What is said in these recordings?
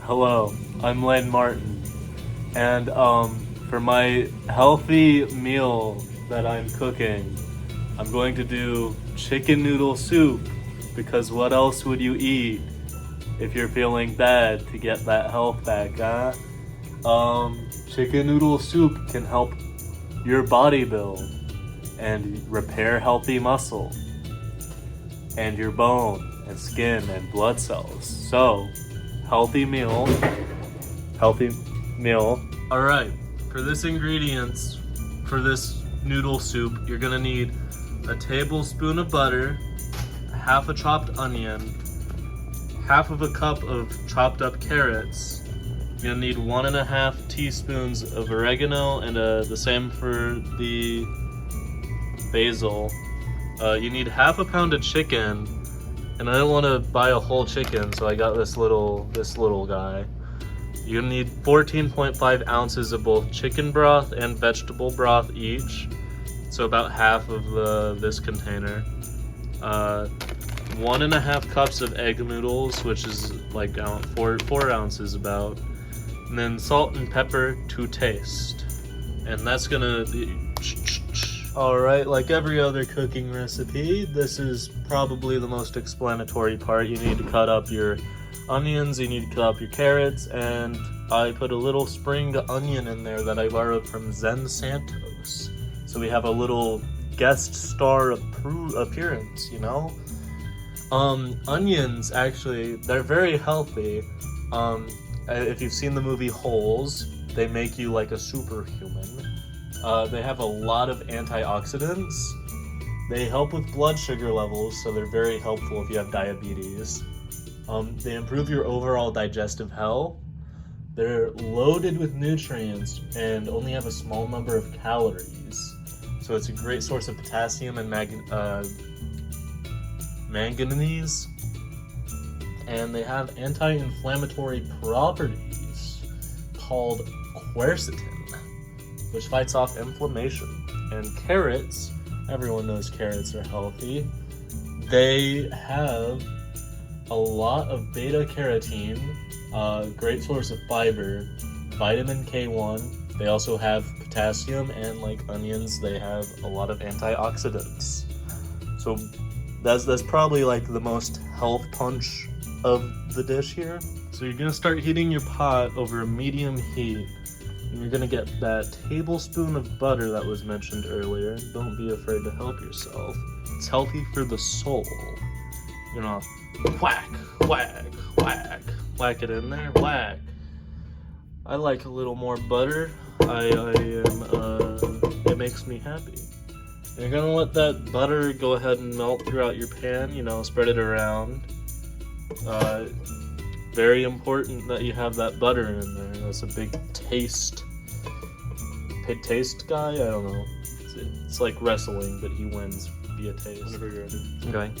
Hello, I'm Len Martin, and for my healthy meal that I'm cooking, I'm going to do chicken noodle soup because what else would you eat if you're feeling bad to get that health back, huh? Chicken noodle soup can help your body build and repair healthy muscle and your bone and skin and blood cells. So, healthy meal. All right, for this ingredients, for this noodle soup, you're gonna need a tablespoon of butter, half a chopped onion, half of a cup of chopped up carrots. You're gonna need 1.5 teaspoons of oregano and the same for the basil. You need half a pound of chicken, and I don't want to buy a whole chicken, so I got this little guy. You're gonna need 14.5 ounces of both chicken broth and vegetable broth each, so about half of this container. 1.5 cups of egg noodles, which is like 4 ounces about, and then salt and pepper to taste. And that's gonna be. Alright, like every other cooking recipe, this is probably the most explanatory part. You need to cut up your onions, you need to cut up your carrots, and I put a little spring onion in there that I borrowed from Zen Santos. So we have a little guest star appearance, you know? Onions, actually, they're very healthy. If you've seen the movie Holes, they make you like a superhuman. They have a lot of antioxidants. They help with blood sugar levels, so they're very helpful if you have diabetes. They improve your overall digestive health. They're loaded with nutrients and only have a small number of calories. So it's a great source of potassium and manganese. And they have anti-inflammatory properties called quercetin, which fights off inflammation. And carrots, everyone knows carrots are healthy. They have a lot of beta carotene, great source of fiber, vitamin K1. They also have potassium, and like onions, they have a lot of antioxidants. So that's probably like the most health punch of the dish here. So you're gonna start heating your pot over a medium heat. And you're gonna get that tablespoon of butter that was mentioned earlier. Don't be afraid to help yourself. It's healthy for the soul. You're gonna whack, whack, whack, whack it in there, whack. I like a little more butter. It makes me happy. And you're gonna let that butter go ahead and melt throughout your pan, you know, spread it around. Very important that you have that butter in there. That's a big taste guy? I don't know. It's like wrestling, but he wins via taste. Whenever you're ready. Okay.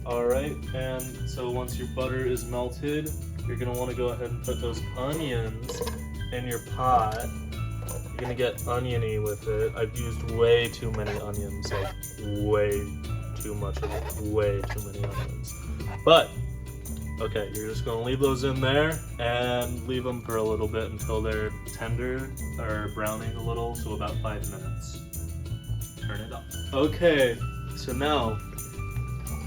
Alright, and so once your butter is melted, you're going to want to go ahead and put those onions in your pot. You're going to get oniony with it. I've used way too many onions, like way too much of it. Way too many onions. But okay, you're just gonna leave those in there and leave them for a little bit until they're tender or browning a little, so about 5 minutes. Turn it up. Okay, so now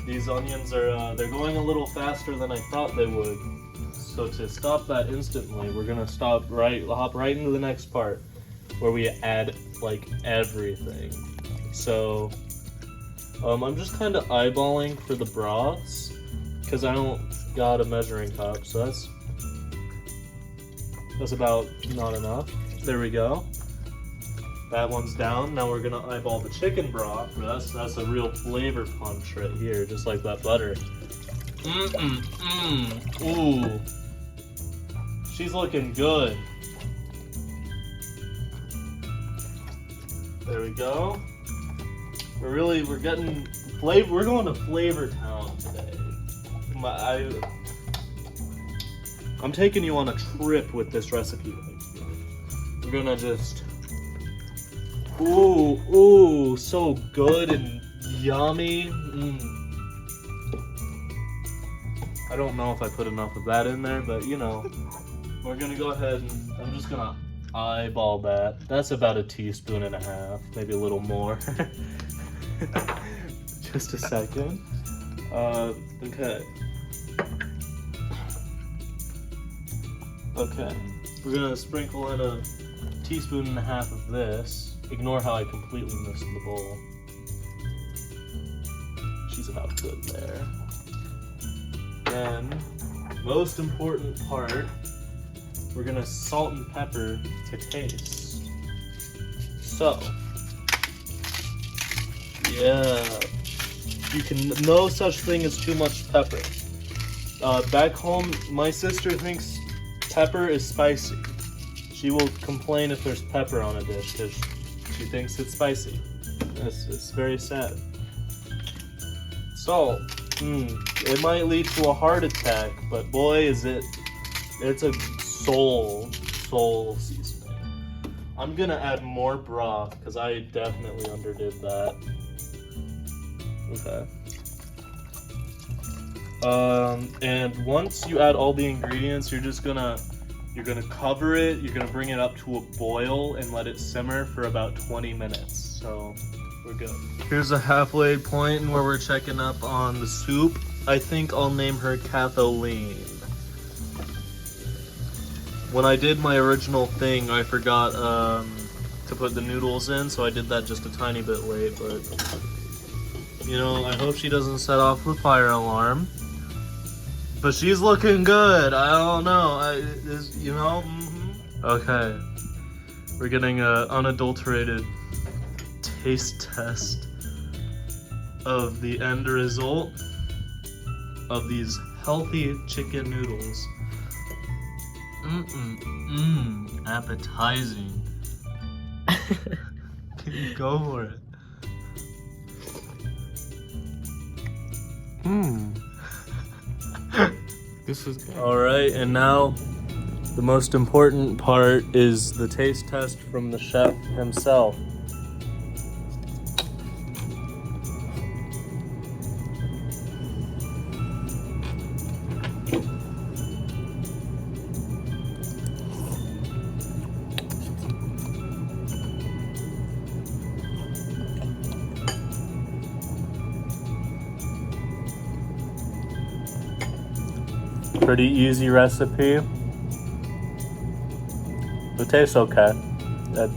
these onions are they're going a little faster than I thought they would. So to stop that instantly, we're gonna hop right into the next part where we add like everything. So I'm just kind of eyeballing for the broths because I don't got a measuring cup, so that's about not enough. There we go. That one's down. Now we're gonna eyeball the chicken broth. That's a real flavor punch right here, just like that butter. Ooh. She's looking good. There we go. We're getting flavor. We're going to Flavor Town today. I'm taking you on a trip with this recipe right here. We're gonna just, ooh, so good and yummy. I don't know if I put enough of that in there, but you know, we're gonna go ahead and I'm just gonna eyeball that. That's about a teaspoon and a half, maybe a little more. Just a second. Okay. Okay. We're gonna sprinkle in a teaspoon and a half of this. Ignore how I completely missed the bowl. She's about good there. Then, most important part, we're gonna salt and pepper to taste. So, yeah, you can, no such thing as too much pepper. Back home, my sister thinks pepper is spicy. She will complain if there's pepper on a dish because she thinks it's spicy. It's very sad. Salt, it might lead to a heart attack, but boy is it's a soul seasoning. I'm gonna add more broth because I definitely underdid that. Okay. And once you add all the ingredients, you're gonna cover it. You're gonna bring it up to a boil and let it simmer for about 20 minutes. So we're good. Here's a halfway point where we're checking up on the soup. I think I'll name her Kathleen. When I did my original thing, I forgot to put the noodles in, so I did that just a tiny bit late, but you know, I hope she doesn't set off the fire alarm. But she's looking good. I don't know. Okay. We're getting an unadulterated taste test of the end result of these healthy chicken noodles. Appetizing. Go for it. This is good. Alright, and now the most important part is the taste test from the chef himself. Pretty easy recipe. It tastes okay. Yeah.